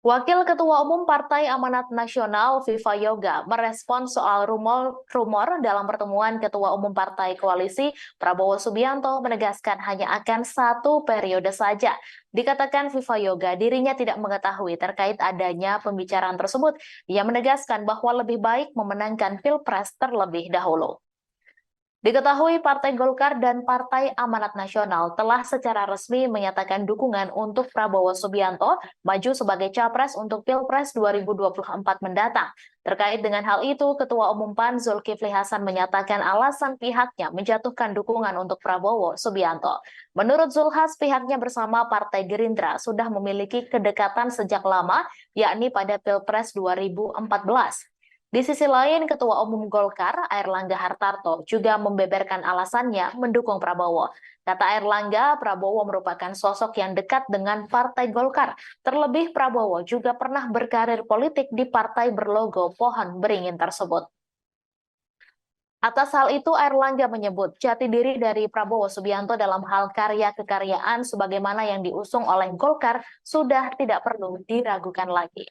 Wakil Ketua Umum Partai Amanat Nasional Viva Yoga merespons soal rumor dalam pertemuan Ketua Umum Partai Koalisi Prabowo Subianto menegaskan hanya akan satu periode saja. Dikatakan Viva Yoga dirinya tidak mengetahui terkait adanya pembicaraan tersebut. Ia menegaskan bahwa lebih baik memenangkan Pilpres terlebih dahulu. Diketahui Partai Golkar dan Partai Amanat Nasional telah secara resmi menyatakan dukungan untuk Prabowo Subianto maju sebagai capres untuk Pilpres 2024 mendatang. Terkait dengan hal itu, Ketua Umum PAN Zulkifli Hasan menyatakan alasan pihaknya menjatuhkan dukungan untuk Prabowo Subianto. Menurut Zulhas, pihaknya bersama Partai Gerindra sudah memiliki kedekatan sejak lama, yakni pada Pilpres 2014. Di sisi lain, Ketua Umum Golkar, Airlangga Hartarto, juga membeberkan alasannya mendukung Prabowo. Kata Airlangga, Prabowo merupakan sosok yang dekat dengan Partai Golkar. Terlebih, Prabowo juga pernah berkarir politik di partai berlogo pohon beringin tersebut. Atas hal itu, Airlangga menyebut jati diri dari Prabowo Subianto dalam hal karya kekaryaan sebagaimana yang diusung oleh Golkar sudah tidak perlu diragukan lagi.